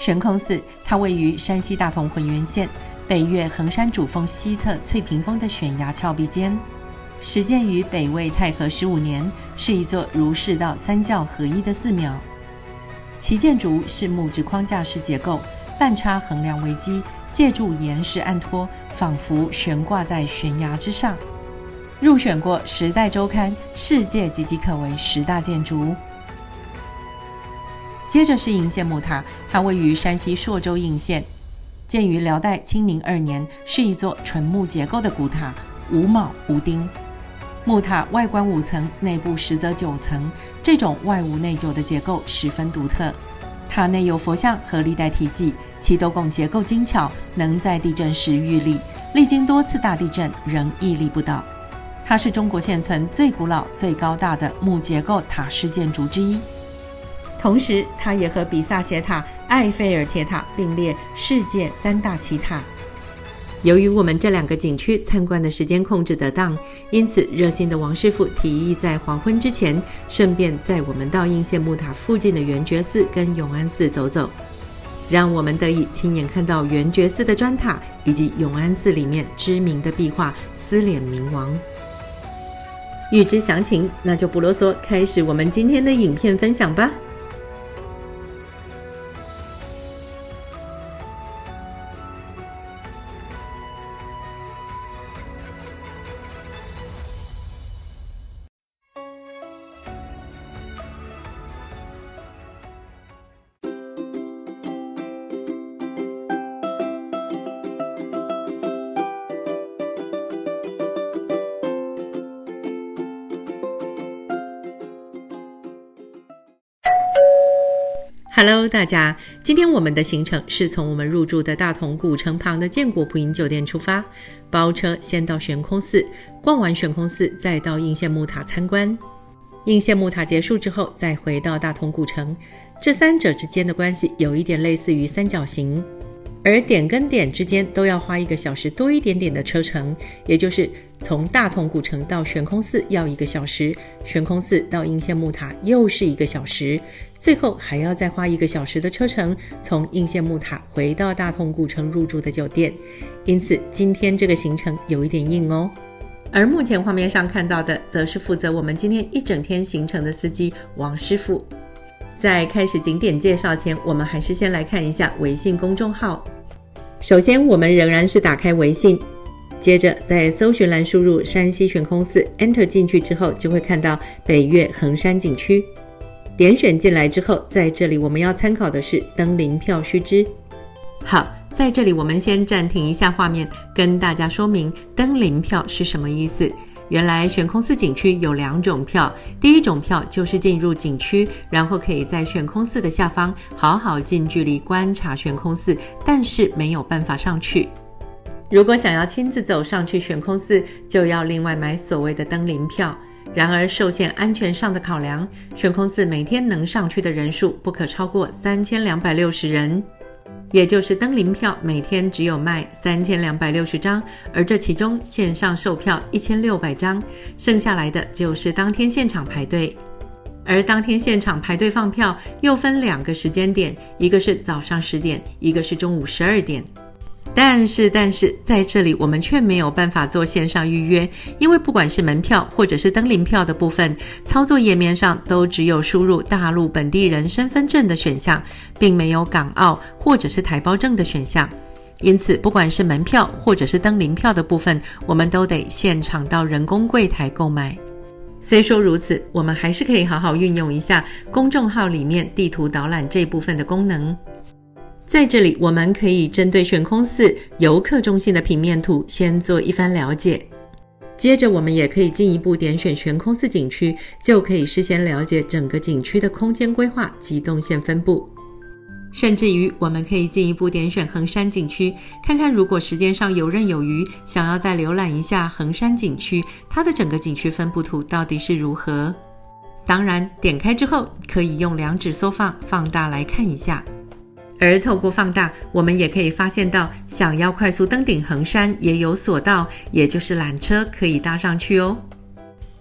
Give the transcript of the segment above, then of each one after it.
懸空寺，它位於山西大同渾源縣北岳衡山主峰西側翠屏峰的懸崖峭壁間，始建於北魏太和15年，是一座儒釋道三教合一的寺廟。其建築是木質框架式結構，半插橫梁為基，借助岩石按托，仿佛懸掛在懸崖之上。入選過《時代週刊》世界岌岌可危10大建築。接着是應縣木塔，它位於山西朔州應縣，建於遼代清明2年，是一座純木結構的古塔，無卯無丁。木塔外觀5層，內部實則9層，這種外無內9的結構十分獨特。塔內有佛像和歷代題記，其斗拱結構精巧，能在地震時禦立，歷經多次大地震仍屹立不倒。它是中國現存最古老、最高大的木結構塔式建築之一。同時，它也和比薩斜塔、埃菲爾鐵塔並列世界3大奇塔。由於我們這2個景區參觀的時間控制得當，因此熱心的王師傅提議在黃昏之前，順便載我們到應縣木塔附近的圓覺寺跟永安寺走走，讓我們得以親眼看到圓覺寺的磚塔以及永安寺裡面知名的壁畫思廉明王。欲知詳情，那就不囉嗦，開始我們今天的影片分享吧。Hello， 大家，今天我們的行程是從我們入住的大同古城旁的建國普銀酒店出發，包車先到懸空寺，逛完懸空寺再到應縣木塔參觀。應縣木塔結束之後，再回到大同古城。這3者之間的關係有一點類似於三角形，而點跟點之間都要花1個小時多一點點的車程，也就是從大同古城到懸空寺要1個小時，懸空寺到應縣木塔又是1個小時，最後還要再花1個小時的車程從應縣木塔回到大同古城入住的酒店。因此今天這個行程有一點硬哦。而目前畫面上看到的則是負責我們今天一整天行程的司機王師傅。在開始景點介紹前，我們還是先來看一下微信公眾號。首先我們仍然是打開微信，接着在搜尋欄輸入山西懸空寺 Enter 進去之後，就會看到北岳衡山景區。點選進來之後，在這裡我們要參考的是登臨票須知。好，在這裡我們先暫停一下畫面，跟大家說明登臨票是什麼意思。原來懸空寺景區有2種票，第一種票就是進入景區，然後可以在懸空寺的下方好好近距離觀察懸空寺，但是沒有辦法上去。如果想要親自走上去懸空寺，就要另外買所謂的登臨票。然而受限安全上的考量，懸空寺每天能上去的人數不可超過3260人。也就是登臨票每天只有賣3260張，而這其中線上售票1600張，剩下來的就是當天現場排隊。而當天現場排隊放票又分2個時間點，一個是早上10點，一個是中午12點。但是在這裡我們卻沒有辦法做線上預約，因為不管是門票或者是登臨票的部分，操作頁面上都只有輸入大陸本地人身份證的選項，並沒有港澳或者是台胞證的選項。因此不管是門票或者是登臨票的部分，我們都得現場到人工櫃台購買。雖說如此，我們還是可以好好運用一下公眾號裡面地圖導覽這部分的功能。在這裡我們可以針對懸空寺遊客中心的平面圖先做一番了解，接着我們也可以進一步點選懸空寺景區，就可以事先了解整個景區的空間規劃及動線分布。甚至於我們可以進一步點選衡山景區，看看如果時間上游刃有餘，想要再瀏覽一下衡山景區它的整個景區分布圖到底是如何。當然點開之後可以用2指縮放大來看一下。而透過放大，我們也可以發現到想要快速登頂衡山也有索道，也就是纜車可以搭上去哦。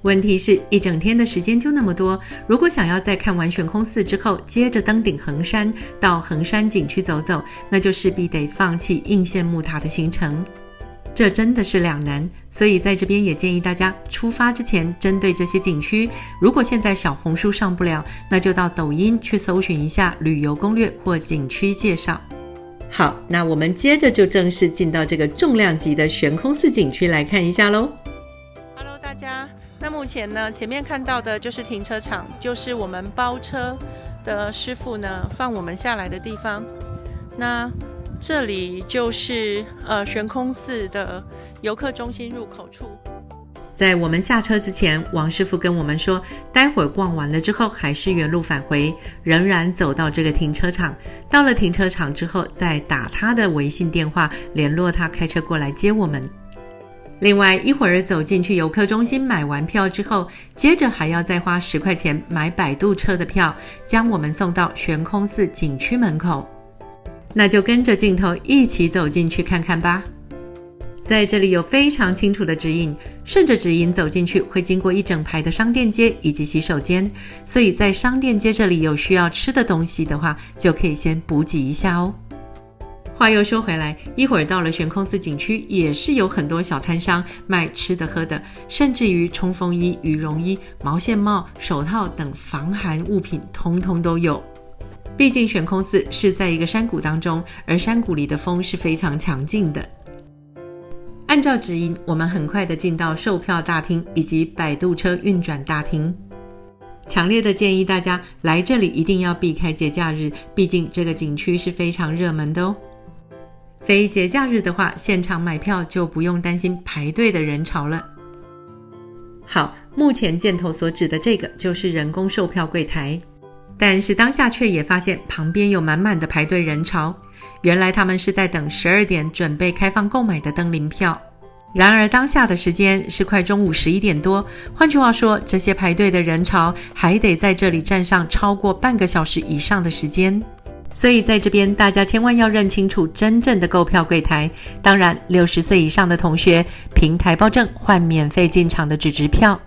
問題是一整天的時間就那麼多，如果想要在看完懸空寺之後接着登頂橫山到橫山景區走走，那就勢必得放棄應縣木塔的行程，這真的是兩難。所以在這邊也建議大家出發之前，針對這些景區，如果現在小紅書上不了，那就到抖音去搜尋一下旅遊攻略或景區介紹。好，那我們接着就正式進到這個重量級的懸空寺景區來看一下咯。Hello 大家，那目前呢，前面看到的就是停車場，就是我們包車的師傅呢放我們下來的地方。那這裡就是懸空寺的遊客中心入口處。在我們下車之前，王師傅跟我們說，待會兒逛完了之後還是原路返回，仍然走到這個停車場。到了停車場之後，再打他的微信電話聯絡他開車過來接我們。另外一會兒走進去遊客中心買完票之後，接着還要再花10塊錢買擺渡車的票，將我們送到懸空寺景區門口。那就跟着鏡頭一起走進去看看吧。在這裡有非常清楚的指引，順着指引走進去會經過一整排的商店街以及洗手間，所以在商店街這裡有需要吃的東西的話，就可以先補給一下哦。話又說回來，一會兒到了懸空寺景區，也是有很多小攤商賣吃的喝的，甚至於衝鋒衣、羽絨衣、毛線帽、手套等防寒物品通通都有。畢竟懸空寺是在一個山谷當中，而山谷裡的風是非常強勁的。按照指引，我們很快的進到售票大廳以及擺渡車運轉大廳。強烈的建議大家來這裡一定要避開節假日，畢竟這個景區是非常熱門的哦。非節假日的話，現場買票就不用擔心排隊的人潮了。好，目前箭頭所指的這個就是人工售票櫃檯。但是當下卻也發現旁邊有滿滿的排隊人潮，原來他們是在等12點準備開放購買的登臨票。然而當下的時間是快中午11點多，換句話說，這些排隊的人潮還得在這裡站上超過半個小時以上的時間。所以在這邊大家千萬要認清楚真正的購票櫃檯。當然60歲以上的同學憑台胞證換免費進場的紙質票。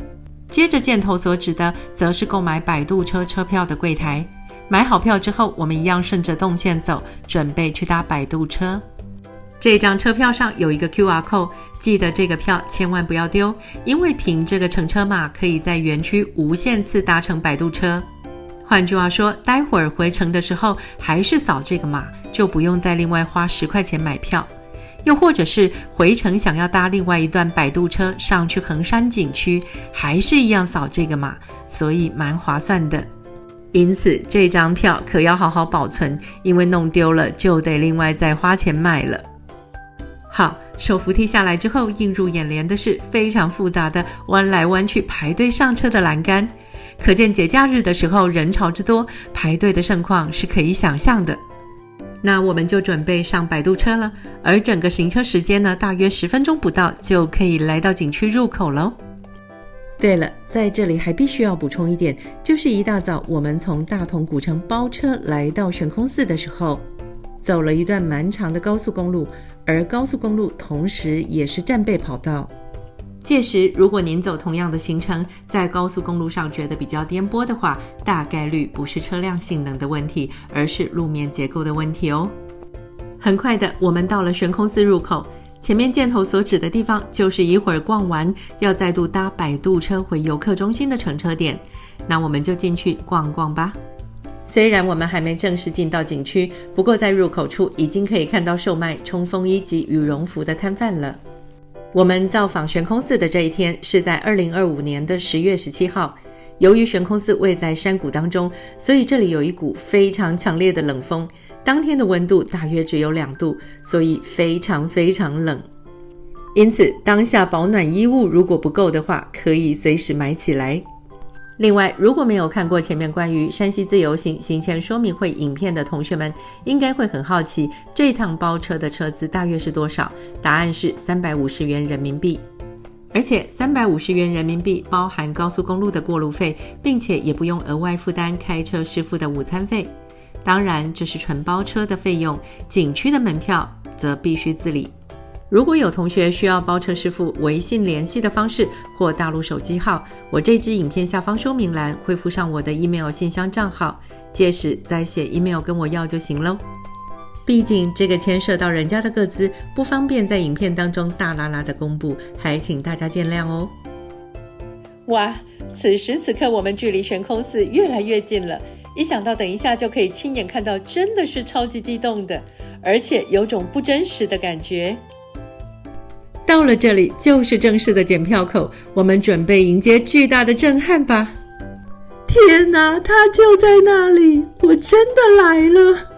接着箭頭所指的則是購買擺渡車車票的櫃檯。買好票之後，我們一樣順着動線走，準備去搭擺渡車。這張車票上有一個 QR code， 記得這個票千萬不要丟，因為憑這個乘車碼可以在園區無限次搭乘擺渡車。換句話說，待會兒回程的時候還是掃這個碼，就不用再另外花10塊錢買票。又或者是回程想要搭另外一段擺渡車上去橫山景區，還是一樣掃這個碼，所以蠻划算的。因此這張票可要好好保存，因為弄丟了就得另外再花錢買了。好，手扶梯下來之後，映入眼簾的是非常複雜的彎來彎去排隊上車的欄杆，可見節假日的時候人潮之多，排隊的盛況是可以想象的。那我們就準備上擺渡車了，而整個行車時間呢，大約10分鐘不到就可以來到景區入口咯。對了，在這裡還必須要補充一點，就是一大早我們從大同古城包車來到懸空寺的時候，走了一段蠻長的高速公路，而高速公路同時也是戰備跑道。屆時如果您走同樣的行程，在高速公路上覺得比較顛簸的話，大概率不是車輛性能的問題，而是路面結構的問題哦。很快的，我們到了懸空寺入口，前面箭頭所指的地方就是一會兒逛完要再度搭擺渡車回遊客中心的乘車點，那我們就進去逛逛吧。雖然我們還沒正式進到景區，不過在入口處已經可以看到售賣衝鋒衣及羽絨服的攤販了。我們造訪懸空寺的這一天是在2025年的10月17號。由於懸空寺位在山谷當中，所以這裡有一股非常強烈的冷風，當天的溫度大約只有2度，所以非常非常冷。因此當下保暖衣物如果不夠的話，可以隨時買起來。另外，如果沒有看過前面關於山西自由行行前說明會影片的同學們，應該會很好奇這趟包車的車資大約是多少？答案是350元人民幣。而且350元人民幣包含高速公路的過路費，並且也不用額外負擔開車師傅的午餐費。當然，這是純包車的費用，景區的門票則必須自理。如果有同學需要包車師傅微信聯繫的方式或大陸手機號，我這支影片下方說明欄會附上我的 email 信箱賬號，屆時再寫 email 跟我要就行咯。畢竟這個牽涉到人家的個資，不方便在影片當中大剌剌的公布，還請大家見諒哦。哇，此時此刻我們距離懸空寺越來越近了，一想到等一下就可以親眼看到，真的是超級激動的，而且有種不真實的感覺。到了這裡就是正式的檢票口，我們準備迎接巨大的震撼吧！天哪，他就在那裡，我真的來了！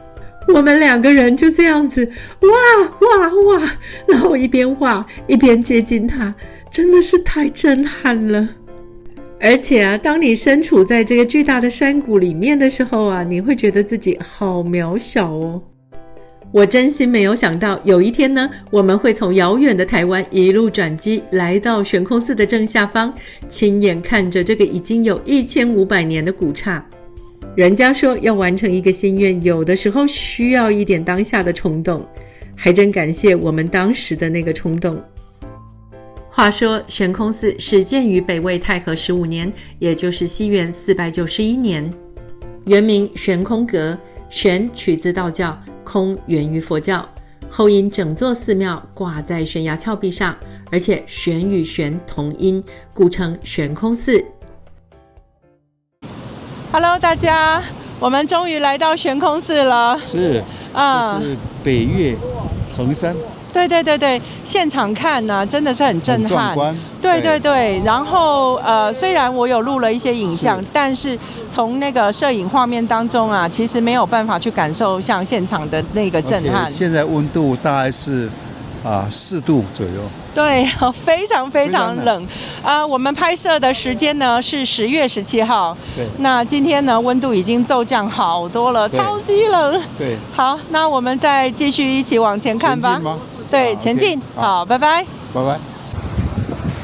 我們兩個人就這樣子，哇，然後一邊哇一邊接近他，真的是太震撼了。而且啊，當你身處在這個巨大的山谷裡面的時候啊，你会覺得自己好渺小哦。我真心沒有想到，有一天呢，我們會從遙遠的台灣一路轉機來到懸空寺的正下方，親眼看着這個已經有1500年的古剎。人家說要完成一個心願，有的時候需要一點當下的衝動，還真感謝我們當時的那個衝動。話說懸空寺始建於北魏太和15年，也就是西元491年，原名懸空閣，懸取自道教，空源於佛教，後因整座寺廟掛在懸崖峭壁上，而且懸與懸同音，故稱懸空寺。Hello， 大家，我們終於來到懸空寺了。是，這是北岳恆山。對，現場看呢，真的是很震撼。很壯觀。對。然後雖然我有錄了一些影像，但是從那個攝影畫面當中啊，其實沒有辦法去感受像現場的那個震撼。現在溫度大概是4度左右。对，非常冷。我們拍攝的時間呢是10月17號。對。那今天呢溫度已經驟降好多了，超級冷。對。好，那我們再繼續一起往前看吧。對，前進。好，拜拜。拜拜。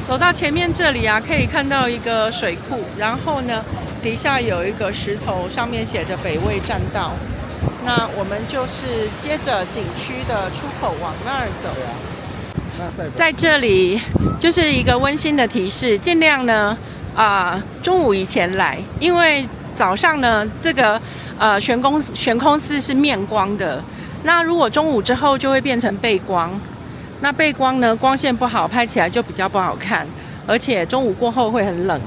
走到前面這裡啊，可以看到一個水庫，然後呢，底下有一個石頭，上面寫着北魏棧道。那我們就是接着景區的出口往那兒走。在這裡就是一個溫馨的提示，盡量呢中午以前來，因為早上呢這個懸空寺是面光的。那如果中午之後就會變成背光，那背光呢光線不好，拍起來就比較不好看，而且中午過後會很冷。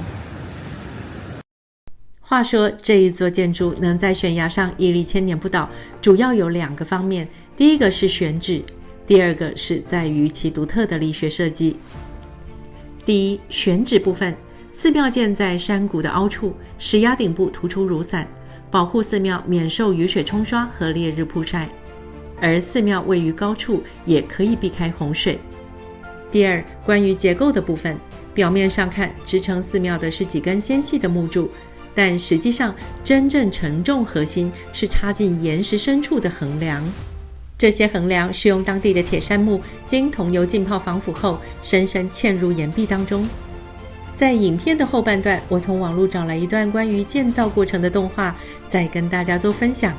話說這一座建築能在懸崖上屹立千年不倒，主要有2個方面，第一個是選址，第二個是在於其獨特的力學設計。第一，選址部分，寺廟建在山谷的凹處，石崖頂部突出如傘，保護寺廟免受雨水沖刷和烈日曝曬。而寺廟位於高處，也可以避開洪水。第二，關於結構的部分，表面上看支撐寺廟的是幾根纖細的木柱，但實際上真正承重核心是插進岩石深處的橫梁。這些橫梁是用當地的鐵杉木經桐油浸泡防腐後，深深嵌入岩壁當中。在影片的後半段，我從網絡找來一段關於建造過程的動畫，再跟大家做分享。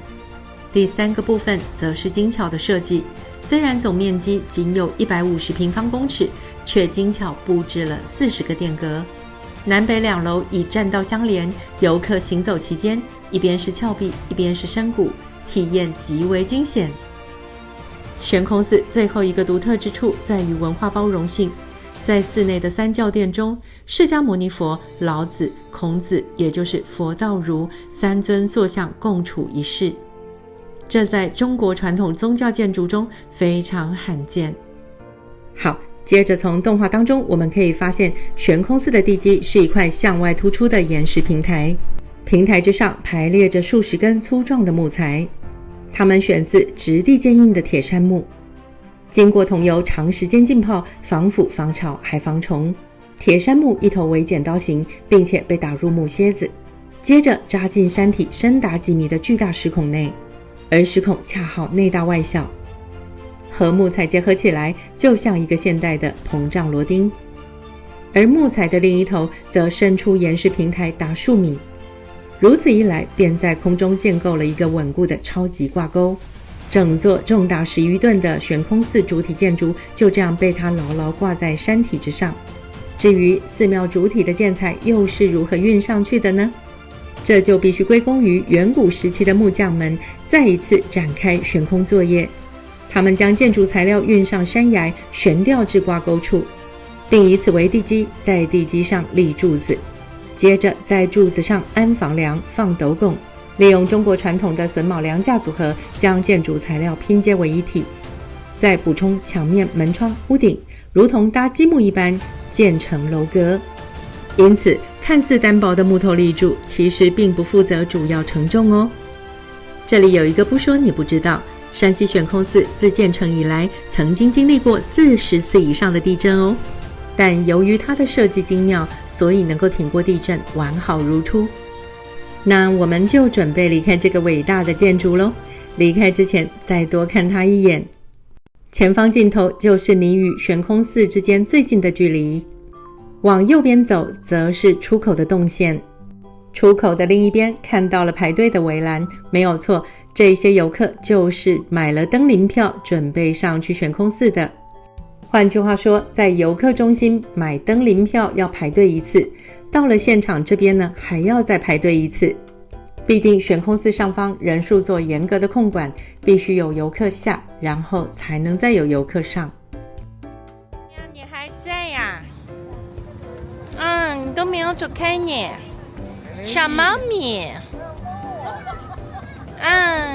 第3個部分則是精巧的設計，雖然總面積僅有150平方公尺，卻精巧佈置了40個殿閣。南北2樓以棧道相連，遊客行走其間，一邊是峭壁，一邊是山谷，體驗極為驚險。懸空寺最後一個獨特之處在於文化包容性，在寺內的3教殿中，釋迦牟尼佛、老子、孔子，也就是佛道儒3尊塑像共處一室。這在中國傳統宗教建築中非常罕見。好，接着從動畫當中我們可以發現，懸空寺的地基是一塊向外突出的岩石平台，平台之上排列着數十根粗壯的木材，它們選自質地堅硬的鐵杉木，經過桐油長時間浸泡，防腐防潮還防蟲。鐵杉木一頭為剪刀形，並且被打入木楔子，接着扎進山體深達幾米的巨大石孔內，而石孔恰好內大外小，和木材結合起來，就像一個現代的膨脹螺釘。而木材的另一頭則伸出岩石平台達數米，如此一來，便在空中建構了一個穩固的超級掛鈎。整座重達10餘噸的懸空寺主體建築就這樣被它牢牢掛在山體之上。至於寺廟主體的建材又是如何運上去的呢？這就必須歸功於遠古時期的木匠們再一次展開懸空作業。他們將建築材料運上山崖，懸吊至掛鈎處，並以此為地基，在地基上立柱子，接着在柱子上安房梁、放斗拱，利用中國傳統的榫卯梁架組合，將建築材料拼接為一體，再補充牆面、門窗、屋頂，如同搭積木一般建成樓閣。因此，看似單薄的木頭立柱，其實並不負責主要承重哦。這裡有一個不說你不知道，山西懸空寺自建成以來，曾經經歷過40次以上的地震哦。但由於它的設計精妙，所以能夠挺過地震，完好如初。那我們就準備離開這個偉大的建築嘍。離開之前，再多看它一眼。前方盡頭就是你與懸空寺之間最近的距離。往右邊走，則是出口的動線。出口的另一邊看到了排隊的圍欄，沒有錯，這些遊客就是買了登臨票，準備上去懸空寺的。換句話說，在遊客中心買登臨票要排隊一次，到了現場這邊呢，還要再排隊一次。畢竟懸空寺上方人數做嚴格的控管，必須有遊客下，然後才能再有遊客上。你還在呀？你都沒有走開呢，小貓咪。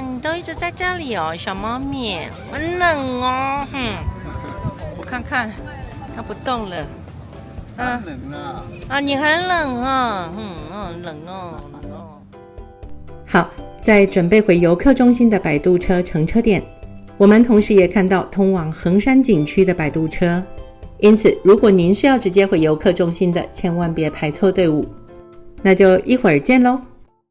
你都一直在這裡哦，小貓咪，很冷哦。我看看，它不動了。冷了。你很冷啊。冷哦。好，在準備回遊客中心的擺渡車乘車點，我們同時也看到通往橫山景區的擺渡車。因此，如果您是要直接回遊客中心的，千萬別排錯隊伍。那就一會兒見咯。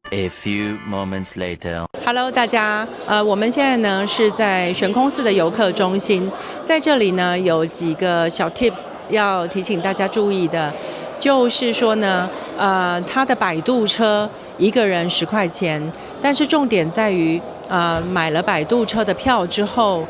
A few moments later. Hello， 大家，我們現在呢是在懸空寺的遊客中心，在這裡呢有幾個小 tips 要提醒大家注意的，就是說呢，它的擺渡車一個人10塊錢，但是重點在於，買了擺渡車的票之後，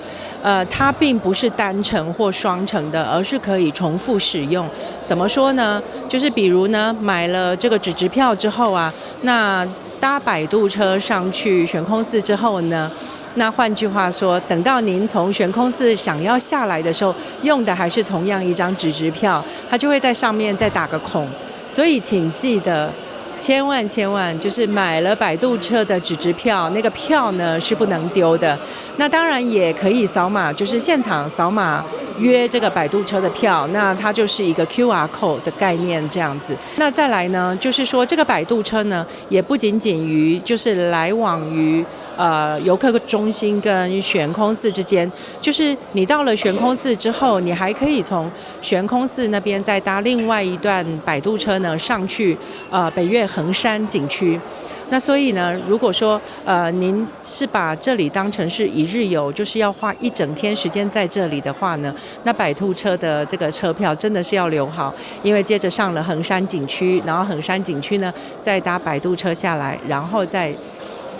它並不是單程或雙程的，而是可以重複使用。怎麼說呢？就是比如呢，買了這個紙質票之後啊，那搭擺渡車上去懸空寺之後呢，那換句話說，等到您從懸空寺想要下來的時候，用的還是同樣一張紙質票，它就會在上面再打個孔。所以請記得，千萬就是買了擺渡車的紙質票，那個票呢是不能丟的。那當然也可以掃碼，就是現場掃碼約這個擺渡車的票，那它就是一個 QR code 的概念這樣子。那再來呢，就是說這個擺渡車呢，也不僅僅於就是來往於遊客中心跟懸空寺之間，就是你到了懸空寺之後，你還可以從懸空寺那邊再搭另外一段擺渡車呢上去北岳橫山景區。那所以呢，如果說您是把這裡當成是一日遊，就是要花一整天時間在這裡的話呢，那擺渡車的這個車票真的是要留好，因為接着上了橫山景區，然後橫山景區呢再搭擺渡車下來，然後再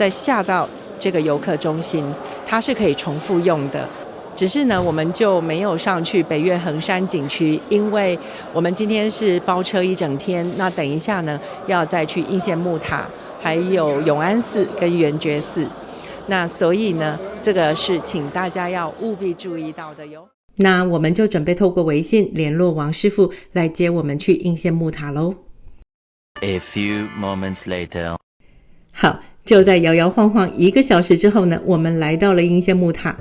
下到這個遊客中心，它是可以重複用的。只是呢，我們就沒有上去北岳橫山景區，因為我們今天是包車一整天。那等一下呢，要再去應縣木塔，還有永安寺跟圓覺寺。那所以呢，這個是請大家要務必注意到的喲。那我們就準備透過微信聯絡王師傅來接我們去應縣木塔嘍。A few moments later. 好，就在搖搖晃晃1個小時之後呢，我們來到了應縣木塔，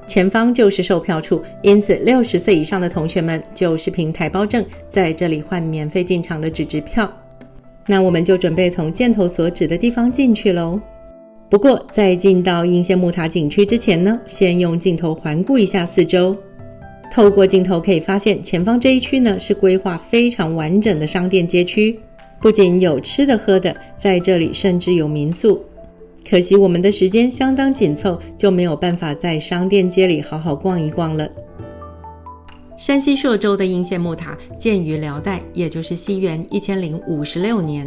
前方就是售票處，因此60歲以上的同學們就是憑台胞證在這裡換免費進場的紙質票。那我們就準備從箭頭所指的地方進去咯。不過在進到應縣木塔景區之前呢，先用鏡頭環顧一下四周。透過鏡頭可以發現，前方這一區呢是規劃非常完整的商店街區，不僅有吃的喝的，在這裡甚至有民宿。可惜我們的時間相當緊湊，就沒有辦法在商店街裡好好逛一逛了。山西朔州的應縣木塔建於遼代，也就是西元1056年。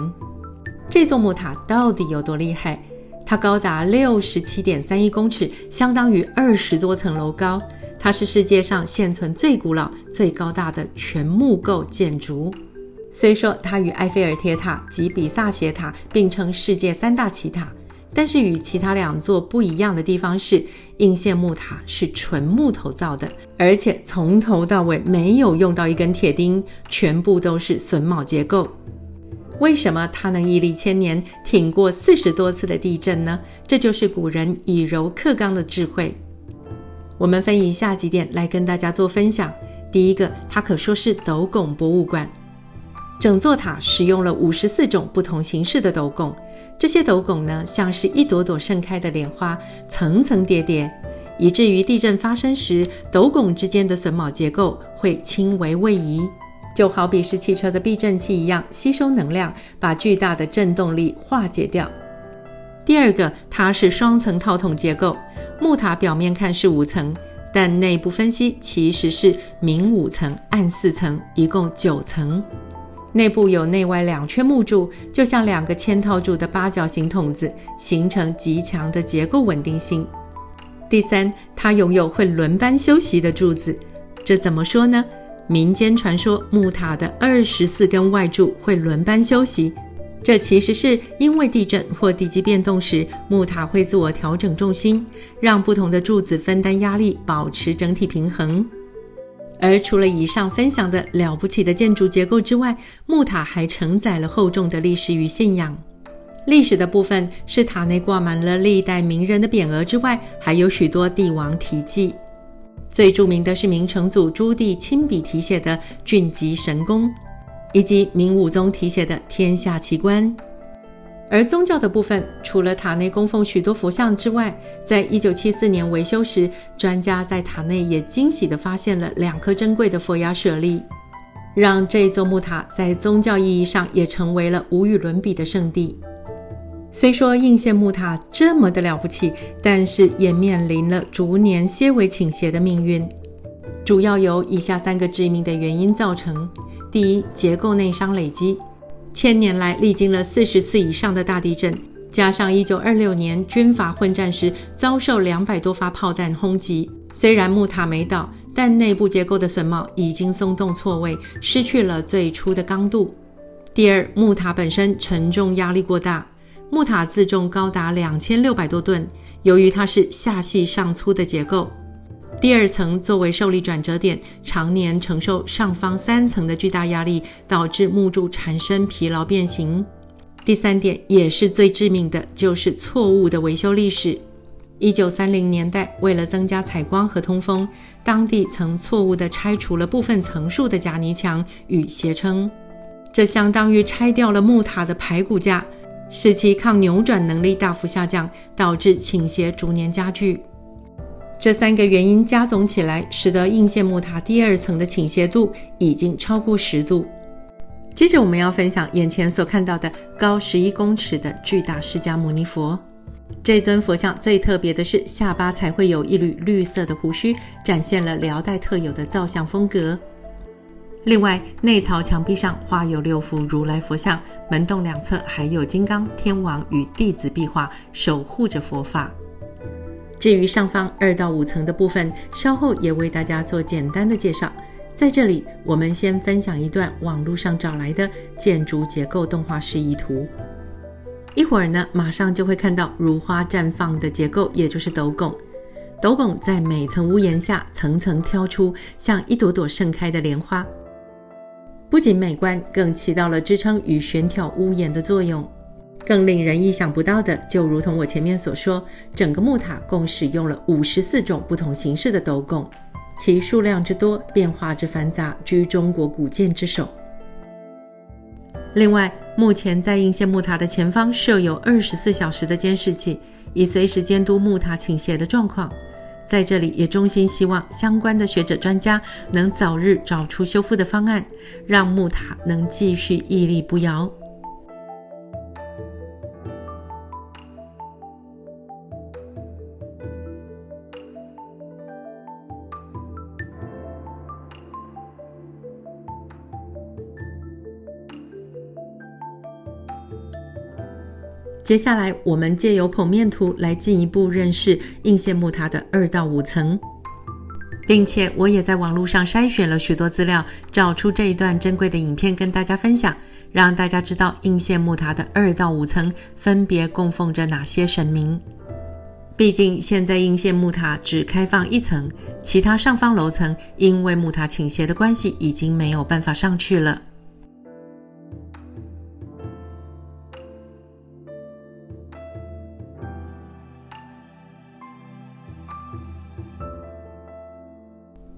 這座木塔到底有多厲害？它高達67.31公尺，相當於20多層樓高。它是世界上現存最古老、最高大的全木構建築。雖說它與埃菲爾鐵塔及比薩斜塔並稱世界3大奇塔，但是與其他2座不一樣的地方是，應縣木塔是純木頭造的，而且從頭到尾沒有用到一根鐵釘，全部都是榫卯結構。為什麼它能屹立千年，挺過40多次的地震呢？這就是古人以柔克剛的智慧。我們分以下幾點來跟大家做分享。第一個，它可說是斗拱博物館。整座塔使用了54種不同形式的斗拱，這些斗拱呢，像是一朵朵盛開的蓮花，層層疊疊，以至於地震發生時，斗拱之間的榫卯結構會輕微位移，就好比是汽車的避震器一樣，吸收能量，把巨大的震動力化解掉。第二個，它是雙層套筒結構，木塔表面看是5層，但內部分析其實是明5層，暗4層，一共9層。內部有內外2圈木柱，就像2個嵌套住的八角形筒子，形成極強的結構穩定性。第三，它擁有會輪班休息的柱子。這怎麼說呢？民間傳說木塔的24根外柱會輪班休息，這其實是因為地震或地基變動時，木塔會自我調整重心，讓不同的柱子分擔壓力，保持整體平衡。而除了以上分享的了不起的建築結構之外，木塔還承載了厚重的歷史與信仰。歷史的部分是塔內掛滿了歷代名人的匾額之外，還有許多帝王題記。最著名的是明成祖朱棣親筆題寫的俊吉神功，以及明武宗題寫的天下奇觀。而宗教的部分，除了塔內供奉許多佛像之外，在1974年維修時，專家在塔內也驚喜地發現了2顆珍貴的佛牙舍利，讓這座木塔在宗教意義上也成為了無與倫比的聖地。雖說應縣木塔這麼的了不起，但是也面臨了逐年些微傾斜的命運，主要由以下3個致命的原因造成。第一，結構內傷累積。1000年來歷經了40次以上的大地震，加上1926年軍閥混戰時遭受200多發炮彈轟擊，雖然木塔沒倒，但內部結構的榫卯已經鬆動錯位，失去了最初的剛度。第二，木塔本身承重壓力過大，木塔自重高達2600多噸，由於它是下細上粗的結構，第2層作為受力轉折點，常年承受上方3層的巨大壓力，導致木柱產生疲勞變形。第3點也是最致命的，就是錯誤的維修歷史。1930年代，為了增加採光和通風，當地曾錯誤地拆除了部分層數的假泥牆與斜撐，這相當於拆掉了木塔的排骨架，使其抗扭轉能力大幅下降，導致傾斜逐年加劇。這3個原因加總起來，使得應縣木塔第2層的傾斜度已經超過10度。接着我們要分享眼前所看到的高11公尺的巨大釋迦牟尼佛。這尊佛像最特別的是下巴才會有一縷綠色的鬍鬚，展現了遼代特有的造像風格。另外，內槽牆壁上畫有6幅如來佛像，門洞兩側還有金剛、天王與弟子壁畫，守護着佛法。至於上方2到5層的部分，稍後也為大家做簡單的介紹。在這裡，我們先分享一段網絡上找來的建築結構動畫示意圖。一會兒呢，馬上就會看到如花綻放的結構，也就是斗拱。斗拱在每層屋檐下層層挑出，像一朵朵盛開的蓮花，不僅美觀，更起到了支撐與懸挑屋檐的作用。更令人意想不到的，就如同我前面所說，整個木塔共使用了54種不同形式的斗拱，其數量之多，變化之繁雜，居中國古建之首。另外，目前在應縣木塔的前方設有24小時的監視器，以隨時監督木塔傾斜的狀況。在這裡也衷心希望相關的學者專家能早日找出修復的方案，讓木塔能繼續屹立不搖。接下來我們借由剖面圖來進一步認識應縣木塔的2到5層，並且我也在網絡上篩選了許多資料，找出這一段珍貴的影片跟大家分享，讓大家知道應縣木塔的2到5層分別供奉着哪些神明。畢竟現在應縣木塔只開放1層，其他上方樓層因為木塔傾斜的關係已經沒有辦法上去了。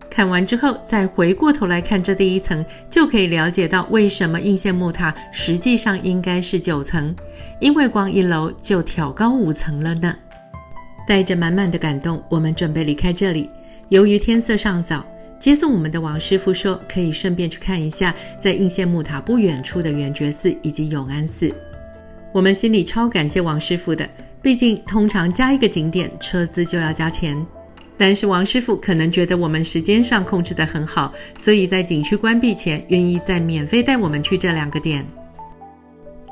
看完之後再回過頭來看這第1層，就可以了解到為什麼應縣木塔實際上應該是9層，因為光1樓就挑高5層了呢。帶着滿滿的感動，我們準備離開這裡。由於天色尚早，接送我們的王師傅說可以順便去看一下在應縣木塔不遠處的圓覺寺以及永安寺。我們心裡超感謝王師傅的，畢竟通常加一個景點車資就要加錢。但是王師傅可能覺得我們時間上控制得很好，所以在景區關閉前願意再免費帶我們去這2個點。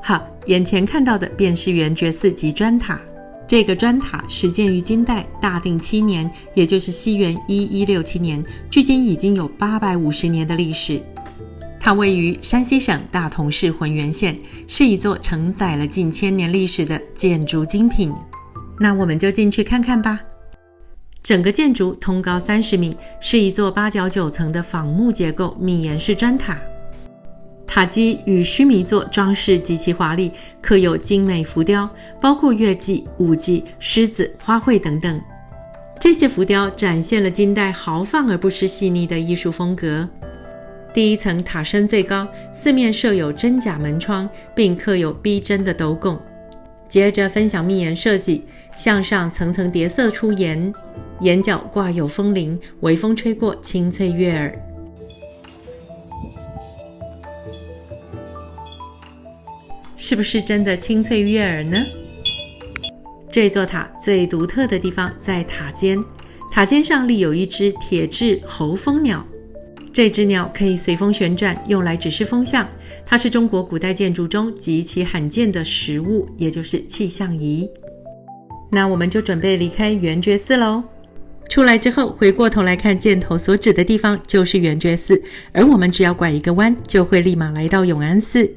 好，眼前看到的便是圓覺寺及磚塔。這個磚塔始建於金代大定7年，也就是西元1167年，距今已經有850年的歷史。它位於山西省大同市渾源縣，是一座承載了近1000年歷史的建築精品。那我們就進去看看吧。整個建築通高30米，是一座8角9層的仿木結構密檐式磚塔。塔基與須彌座裝飾極其華麗，刻有精美浮雕，包括月季、舞伎、獅子、花卉等等。這些浮雕展現了金代豪放而不失細膩的藝術風格。第1層塔身最高，四面設有真假門窗，並刻有逼真的斗拱。接着分享密檐設計，向上層層疊色出檐，檐角掛有風鈴，微風吹過，清脆悅耳。是不是真的清脆悅耳呢？這座塔最獨特的地方在塔尖，塔尖上立有一隻鐵製喉蜂鳥，這隻鳥可以隨風旋轉，用來指示風向。它是中國古代建築中極其罕見的實物，也就是氣象儀。那我們就準備離開圓覺寺嘍。出來之後，回過頭來看箭頭所指的地方就是圓覺寺，而我們只要拐一個彎，就會立馬來到永安寺。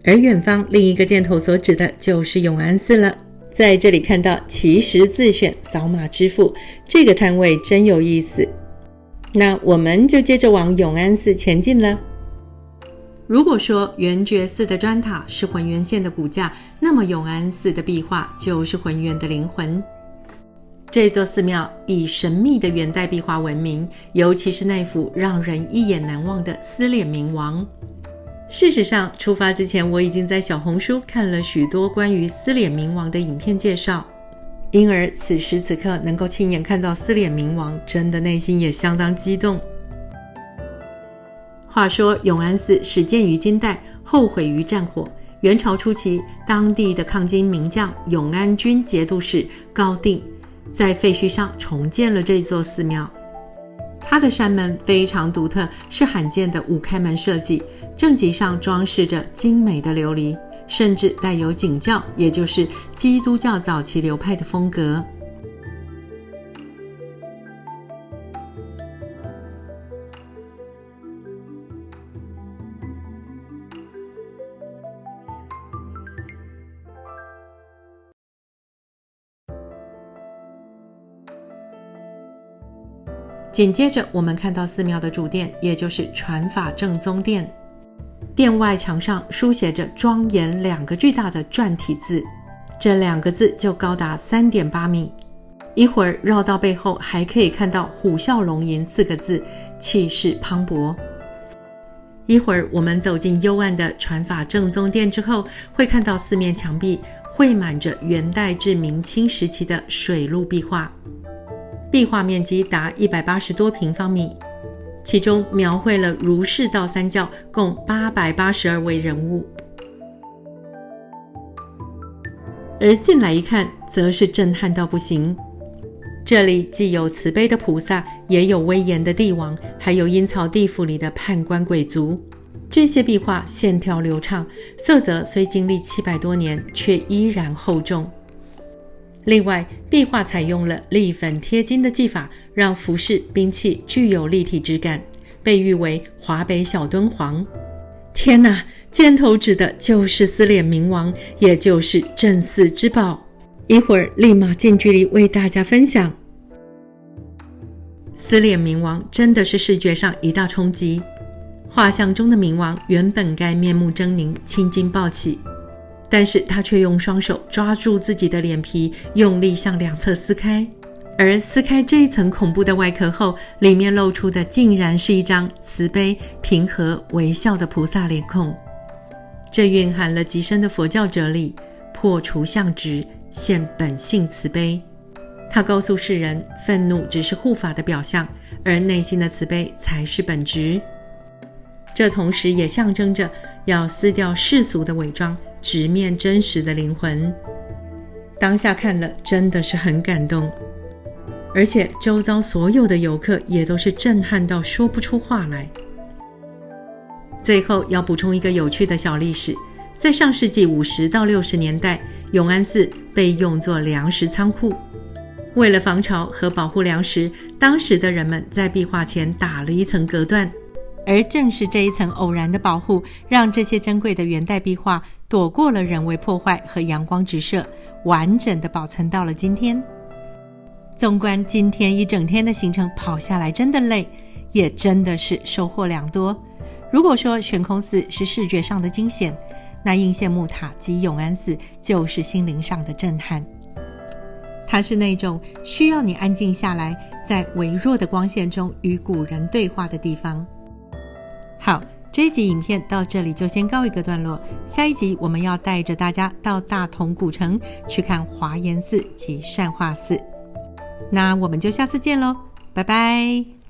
而遠方另一個箭頭所指的就是永安寺了。在這裡看到其實自選掃碼支付，這個攤位真有意思。那我們就接着往永安寺前進了。如果說圓覺寺的磚塔是渾源縣的骨架，那麼永安寺的壁畫就是渾源的靈魂。這座寺廟以神秘的元代壁畫聞名，尤其是那幅讓人一眼難忘的撕臉明王。事實上，出發之前我已經在小紅書看了許多關於撕臉明王的影片介紹，因而此時此刻能夠親眼看到撕臉明王，真的內心也相當激動。話說永安寺始建於金代，後毀於戰火。元朝初期，當地的抗金名將永安軍節度使高定在廢墟上重建了這座寺廟。它的山門非常獨特，是罕見的五開門設計，正脊上裝飾着精美的琉璃，甚至帶有景教，也就是基督教早期流派的風格。緊接着我們看到寺廟的主殿，也就是傳法正宗殿。殿外牆上書寫着莊嚴2個巨大的篆體字，這2個字就高達 3.8 米。一會兒繞到背後，還可以看到虎嘯龍吟4個字，氣勢磅礴。一會兒我們走進幽暗的傳法正宗殿之後，會看到四面牆壁繪滿着元代至明清時期的水陸壁畫，壁畫面積達180多平方米，其中描繪了儒釋道三教共882位人物。而進來一看，則是震撼到不行。這裡既有慈悲的菩薩，也有威嚴的帝王，還有陰曹地府裡的判官鬼卒。這些壁畫線條流暢，色澤雖經歷700多年，卻依然厚重。另外，壁畫採用了立粉貼金的技法，讓服飾、兵器具有立體質感，被譽為華北小敦煌。天哪，箭頭指的就是撕臉明王，也就是鎮寺之寶。一會兒立馬近距離為大家分享。撕臉明王真的是視覺上一大衝擊。畫像中的明王原本該面目猙獰、青筋暴起，但是他卻用雙手抓住自己的臉皮，用力向兩側撕開。而撕開這一層恐怖的外殼後，裡面露出的竟然是一張慈悲、平和、微笑的菩薩臉孔。這蘊含了極深的佛教哲理，破除相執，現本性慈悲。他告訴世人，憤怒只是護法的表象，而內心的慈悲才是本質。這同時也象徵着要撕掉世俗的偽裝，直面真實的靈魂。當下看了真的是很感動，而且周遭所有的遊客也都是震撼到說不出話來。最後要補充一個有趣的小歷史，在上世紀50到60年代，永安寺被用作糧食倉庫。為了防潮和保護糧食，當時的人們在壁畫前打了一層隔斷。而正是這一層偶然的保護，讓這些珍貴的元代壁畫躲過了人為破壞和陽光直射，完整的保存到了今天。縱觀今天一整天的行程跑下來，真的累，也真的是收穫良多。如果說懸空寺是視覺上的驚險，那應縣木塔及永安寺就是心靈上的震撼。它是那種需要你安靜下來，在微弱的光線中與古人對話的地方。好，這一集影片到這裡就先告一個段落。下一集我們要帶着大家到大同古城去看華嚴寺及善化寺。那我們就下次見嘍，拜拜。